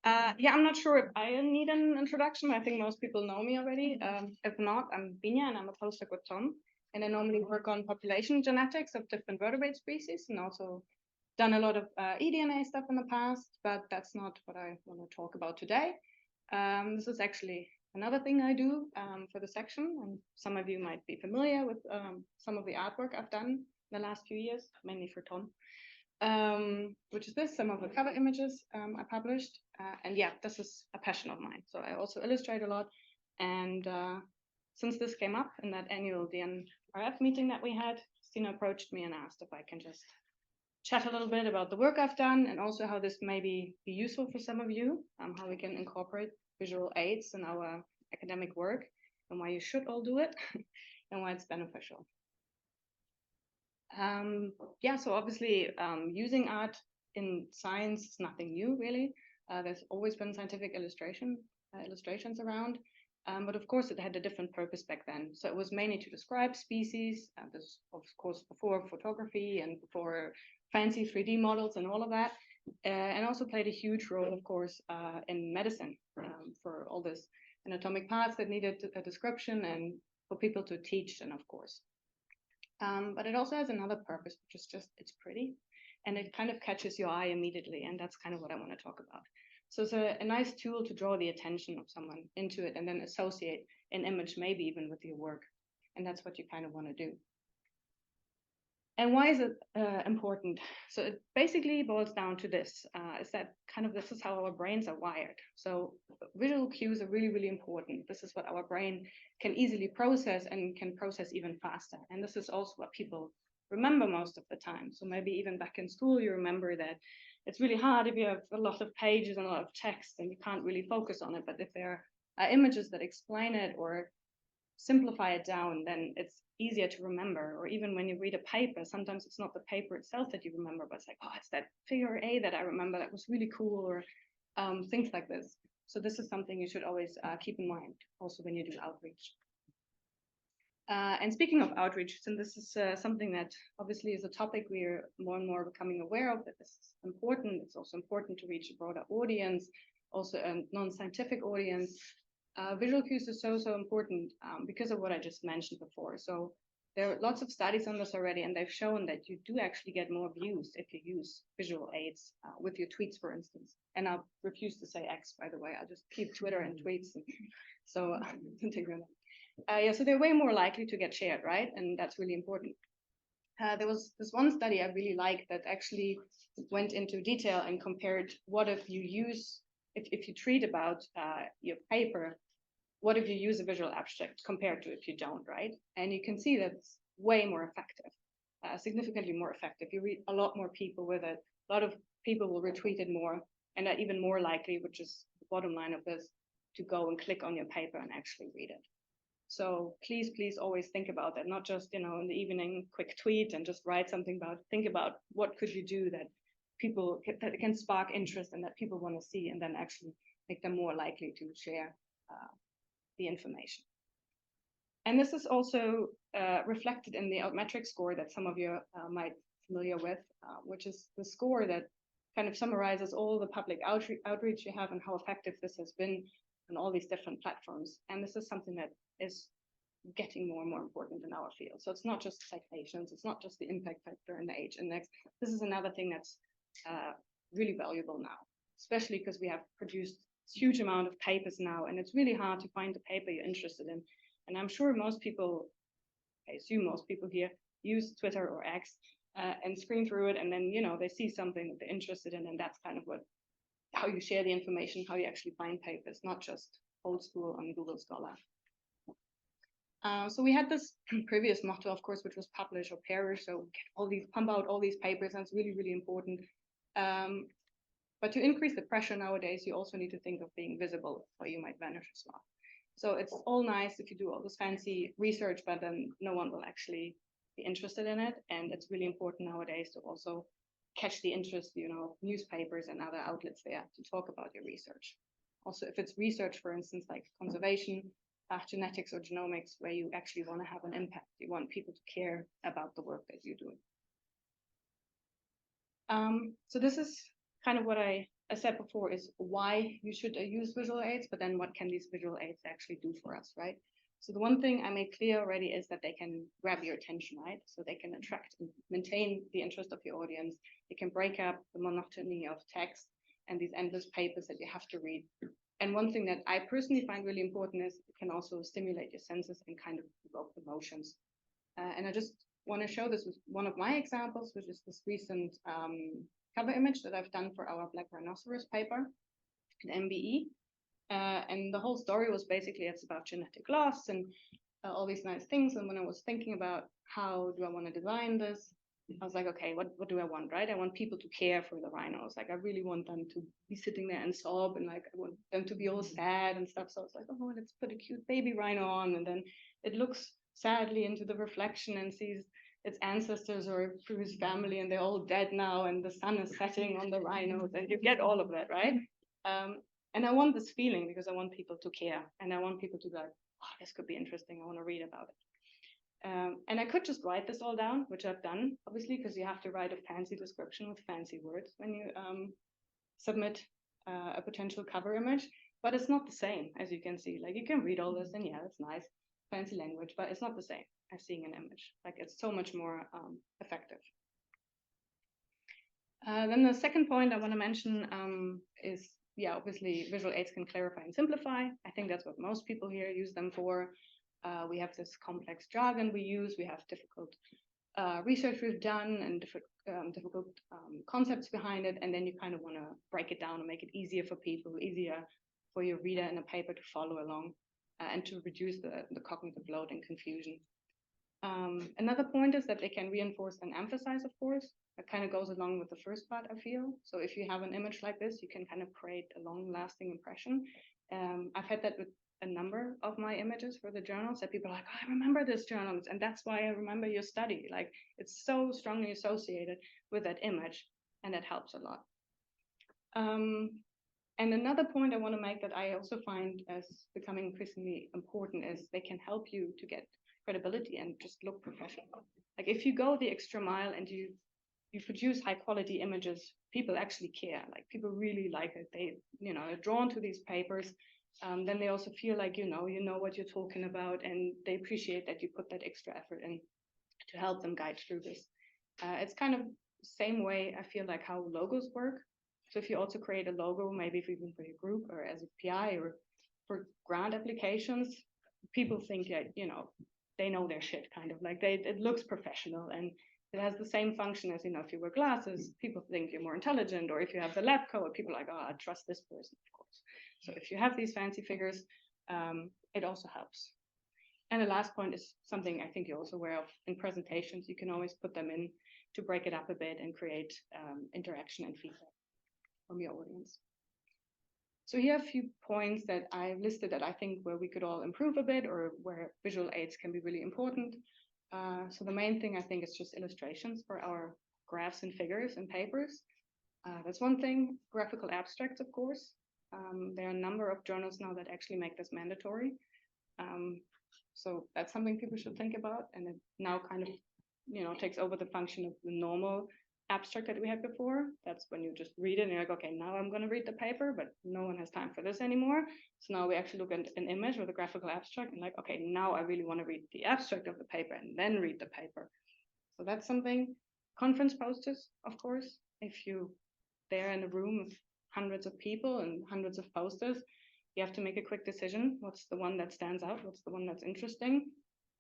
Yeah, I'm not sure if I need an introduction. I think most people know me already. If not, I'm Binia and I'm a postdoc with Tom. And I normally work on population genetics of different vertebrate species and also done a lot of eDNA stuff in the past, but that's not what I want to talk about today. This is actually another thing I do for the section. And some of you might be familiar with some of the artwork I've done in the last few years, mainly for Tom. Which is this, some of the cover images I published. And yeah, this is a passion of mine. So I also illustrate a lot. And since this came up in that annual DNRF meeting that we had, Stina approached me and asked if I can just chat a little bit about the work I've done and also how this may be useful for some of you, how we can incorporate visual aids in our academic work and why you should all do it and why it's beneficial. Yeah, so obviously using art in science is nothing new, really. There's always been scientific illustrations around, but of course it had a different purpose back then. So it was mainly to describe species. This, of course, before photography and before fancy 3D models and all of that, and also played a huge role, of course, in medicine for all this anatomic parts that needed a description and for people to teach, and of course. But it also has another purpose, which is just it's pretty and it kind of catches your eye immediately. And that's kind of what I want to talk about. So it's a nice tool to draw the attention of someone into it and then associate an image, maybe even with your work. And that's what you kind of want to do. And why is it important? So it basically boils down to this, is that kind of this is how our brains are wired. So visual cues are really, really important. This is what our brain can easily process and can process even faster. And this is also what people remember most of the time. So maybe even back in school, you remember that it's really hard if you have a lot of pages and a lot of text and you can't really focus on it. But if there are images that explain it or simplify it down, then it's easier to remember. Or even when you read a paper, sometimes it's not the paper itself that you remember, but it's like, oh, it's that figure A that I remember that was really cool, or things like this. So this is something you should always keep in mind, also when you do outreach. And speaking of outreach, since this is something that obviously is a topic we're more and more becoming aware of, that this is important, it's also important to reach a broader audience, also a non-scientific audience. Visual cues is so important because of what I just mentioned before. So there are lots of studies on this already, and they've shown that you do actually get more views if you use visual aids with your tweets, for instance. And I refuse to say X, by the way. I'll just keep Twitter and tweets. And so yeah, so they're way more likely to get shared, right? And that's really important. There was this one study I really liked that actually went into detail and compared what if you use, if you treat about your paper, what if you use a visual abstract compared to if you don't, right? And you can see that it's way more effective, significantly more effective. You read a lot more people with it, a lot of people will retweet it more, and are even more likely, which is the bottom line of this, to go and click on your paper and actually read it. So please, please always think about that, not just, in the evening, quick tweet and just write something about, think about what could you do that people, that can spark interest and that people want to see, and then actually make them more likely to share the information. And this is also reflected in the altmetric score that some of you might be familiar with, which is the score that kind of summarizes all the public outreach you have and how effective this has been on all these different platforms. And this is something that is getting more and more important in our field. So it's not just citations, it's not just the impact factor and the age index. This is another thing that's really valuable now, especially because we have produced a huge amount of papers now, and it's really hard to find the paper you're interested in. And I'm sure most people, I assume most people here, use Twitter or X and screen through it, and then they see something that they're interested in, and that's kind of how you share the information, how you actually find papers, not just old school on Google Scholar. So we had this previous motto, of course, which was publish or perish. So pump out all these papers, and it's really, really important. But to increase the pressure nowadays, you also need to think of being visible, or you might vanish as well. So it's all nice if you do all this fancy research, but then no one will actually be interested in it. And it's really important nowadays to also catch the interest, newspapers and other outlets there to talk about your research. Also, if it's research, for instance, like conservation, genetics or genomics, where you actually want to have an impact, you want people to care about the work that you're doing. So this is kind of what I I said before, is why you should use visual aids, but then what can these visual aids actually do for us, right? So the one thing I made clear already is that they can grab your attention, right? So they can attract and maintain the interest of your audience. They can break up the monotony of text and these endless papers that you have to read. And one thing that I personally find really important is it can also stimulate your senses and kind of evoke emotions. And I just want to show this with one of my examples, which is this recent cover image that I've done for our Black Rhinoceros paper at MBE. And the whole story was basically, it's about genetic loss and all these nice things. And when I was thinking about how do I want to design this, I was like, okay, what do I want, right? I want people to care for the rhinos. Like, I really want them to be sitting there and sob, and like, I want them to be all sad and stuff. So I was like, oh, let's put a cute baby rhino on. And then it looks sadly into the reflection and sees its ancestors or through his family, and they're all dead now, and the sun is setting on the rhinos, and you get all of that, right? And I want this feeling because I want people to care, and I want people to be like, oh, this could be interesting. I want to read about it. And I could just write this all down, which I've done, obviously, because you have to write a fancy description with fancy words when you submit a potential cover image. But it's not the same, as you can see. Like, you can read all this, and yeah, it's nice, fancy language, but it's not the same as seeing an image. Like, it's so much more effective. Then the second point I want to mention is, yeah, obviously visual aids can clarify and simplify. I think that's what most people here use them for. We have this complex jargon we use. We have difficult research we've done and difficult concepts behind it. And then you kind of want to break it down and make it easier for people, easier for your reader in a paper to follow along and to reduce the cognitive load and confusion. Another point is that they can reinforce and emphasize, of course. It kind of goes along with the first part, I feel. So if you have an image like this, you can kind of create a long-lasting impression. I've had that with a number of my images for the journals, that people are like, oh, I remember this journal, and that's why I remember your study. Like, it's so strongly associated with that image, and that helps a lot. And another point I want to make that I also find as becoming increasingly important is they can help you to get credibility and just look professional. Like, if you go the extra mile and you produce high quality images, people actually care. Like, people really like it. They, are drawn to these papers. Then they also feel like, you know what you're talking about, and they appreciate that you put that extra effort in to help them guide through this. It's kind of the same way I feel like how logos work. So if you also create a logo, maybe even for your group or as a PI or for grant applications, people think that, they know their shit, kind of like it looks professional, and it has the same function as, if you wear glasses, people think you're more intelligent, or if you have the lab coat, people are like, oh, I trust this person, of course. So if you have these fancy figures, it also helps. And the last point is something I think you're also aware of. In presentations, you can always put them in to break it up a bit and create interaction and feedback from your audience. So here are a few points that I've listed that I think where we could all improve a bit, or where visual aids can be really important. So the main thing I think is just illustrations for our graphs and figures and papers. That's one thing. Graphical abstracts, of course. There are a number of journals now that actually make this mandatory. So that's something people should think about, and it now kind of, takes over the function of the normal abstract that we had before. That's when you just read it and you're like, okay, now I'm going to read the paper, but no one has time for this anymore. So now we actually look at an image with a graphical abstract and like, okay, now I really want to read the abstract of the paper and then read the paper. So that's something. Conference posters, of course. If they're in a room with hundreds of people and hundreds of posters, you have to make a quick decision. What's the one that stands out? What's the one that's interesting?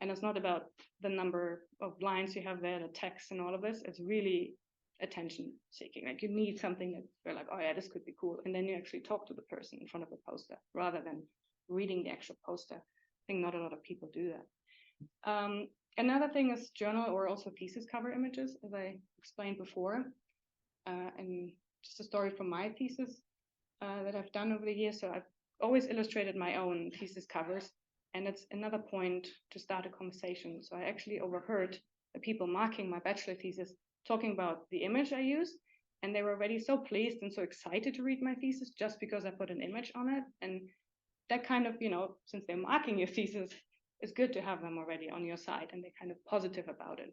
And it's not about the number of lines you have there, the text and all of this. It's really attention seeking. Like, you need something that you're like, oh yeah, this could be cool. And then you actually talk to the person in front of the poster rather than reading the actual poster. I think not a lot of people do that. Another thing is journal or also thesis cover images, as I explained before. And just a story from my thesis that I've done over the years. So I've always illustrated my own thesis covers. And it's another point to start a conversation. So I actually overheard the people marking my bachelor thesis talking about the image I used, and they were already so pleased and so excited to read my thesis just because I put an image on it. And that kind of, since they're marking your thesis, it's good to have them already on your side and they're kind of positive about it.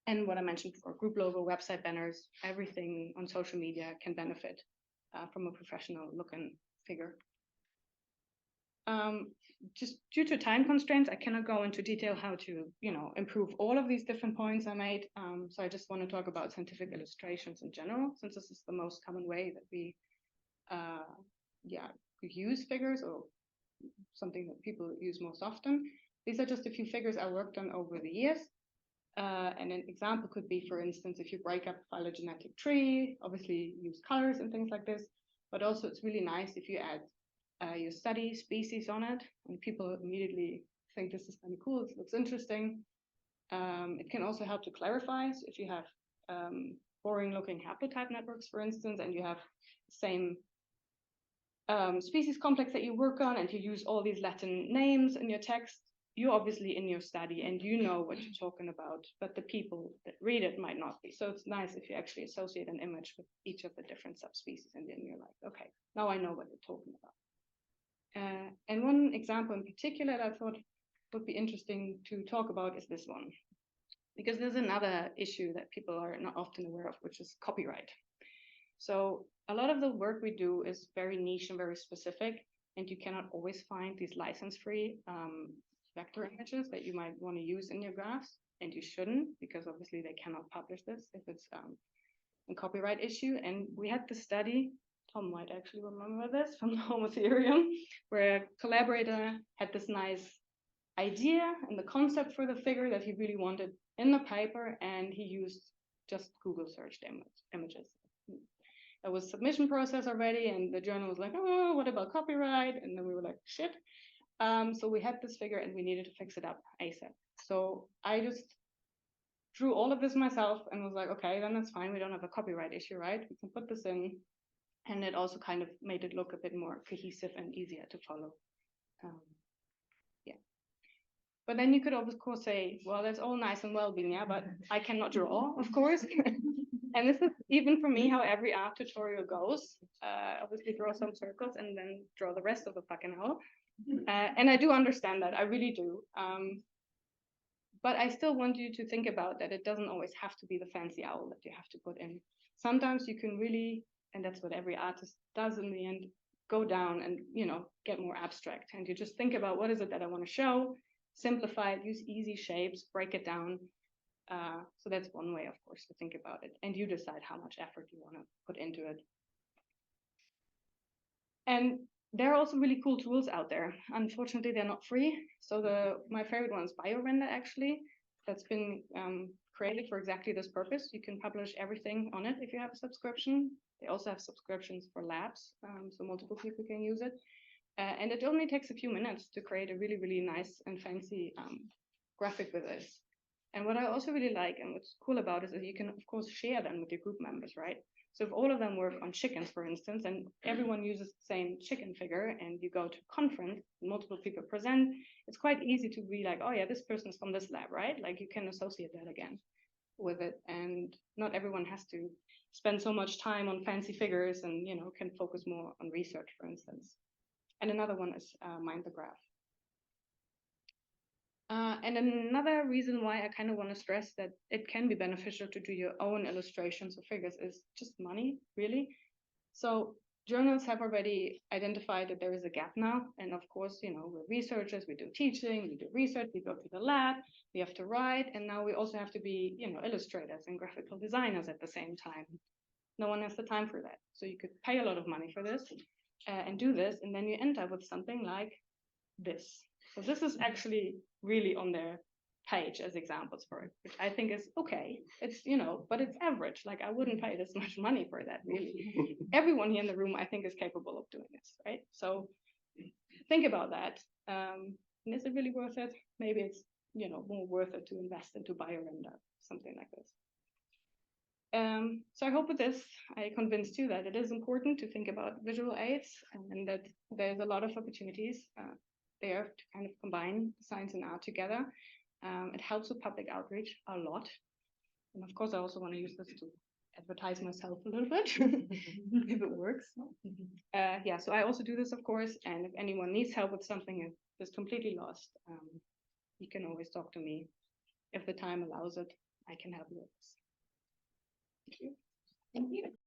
And what I mentioned before, group logo, website banners, everything on social media can benefit from a professional looking figure. Just due to time constraints, I cannot go into detail how to, improve all of these different points I made. So I just want to talk about scientific illustrations in general, since this is the most common way that we, use figures, or something that people use most often. These are just a few figures I worked on over the years. And an example could be, for instance, if you break up a phylogenetic tree, obviously use colors and things like this, but also it's really nice if you add your study species on it, and people immediately think this is kind of cool, it looks interesting. It can also help to clarify. So if you have boring looking haplotype networks, for instance, and you have the same species complex that you work on, and you use all these Latin names in your text, you're obviously in your study and you know what you're talking about, but the people that read it might not be. So it's nice if you actually associate an image with each of the different subspecies, and then you're like, okay, now I know what you're talking about. And one example in particular that I thought would be interesting to talk about is this one, because there's another issue that people are not often aware of, which is copyright. So a lot of the work we do is very niche and very specific, and you cannot always find these license-free vector images that you might want to use in your graphs, and you shouldn't, because obviously they cannot publish this if it's a copyright issue. And we had this study, Tom might actually remember this, from the Home Ethereum, where a collaborator had this nice idea and the concept for the figure that he really wanted in the paper, and he used just Google searched images. There was submission process already, and the journal was like, oh, what about copyright? And then we were like, shit. So we had this figure and we needed to fix it up ASAP. So I just drew all of this myself and was like, okay, then that's fine. We don't have a copyright issue, right? We can put this in. And it also kind of made it look a bit more cohesive and easier to follow. But then you could, of course, say, well, that's all nice and well, Binia, but I cannot draw, of course. And this is even for me how every art tutorial goes. Obviously draw some circles and then draw the rest of the fucking hell. And I do understand that, I really do. But I still want you to think about that it doesn't always have to be the fancy owl that you have to put in. Sometimes you can really, and that's what every artist does in the end, go down and, get more abstract. And you just think about, what is it that I want to show? Simplify it, use easy shapes, break it down. So that's one way, of course, to think about it. And you decide how much effort you want to put into it. And there are also really cool tools out there. Unfortunately, they're not free. So my favorite one is BioRender, actually. That's been created for exactly this purpose. You can publish everything on it if you have a subscription. They also have subscriptions for labs, so multiple people can use it. And it only takes a few minutes to create a really, really nice and fancy graphic with this. And what I also really like, and what's cool about it, is you can, of course, share them with your group members, right? So if all of them work on chickens, for instance, and everyone uses the same chicken figure, and you go to a conference, multiple people present, it's quite easy to be like, oh yeah, this person is from this lab, right? Like you can associate that again with it. And not everyone has to spend so much time on fancy figures and, can focus more on research, for instance. And another one is Mind the Graph. And another reason why I kind of want to stress that it can be beneficial to do your own illustrations or figures is just money, really. So journals have already identified that there is a gap now. And of course, we're researchers, we do teaching, we do research, we go to the lab, we have to write, and now we also have to be, illustrators and graphical designers at the same time. No one has the time for that. So you could pay a lot of money for this and do this, and then you end up with something like this. So this is actually really on their page as examples for it, which I think is okay. It's, but it's average. Like I wouldn't pay this much money for that, really. Everyone here in the room, I think, is capable of doing this, right? So think about that. And is it really worth it? Maybe it's, more worth it to invest into BioRender, something like this. So I hope with this, I convinced you that it is important to think about visual aids and that there's a lot of opportunities there to kind of combine science and art together. It helps with public outreach a lot. And of course, I also want to use this to advertise myself a little bit, if it works. Yeah, so I also do this, of course, and if anyone needs help with something that's completely lost, you can always talk to me if the time allows it. I can help you with this. Thank you. Thank you.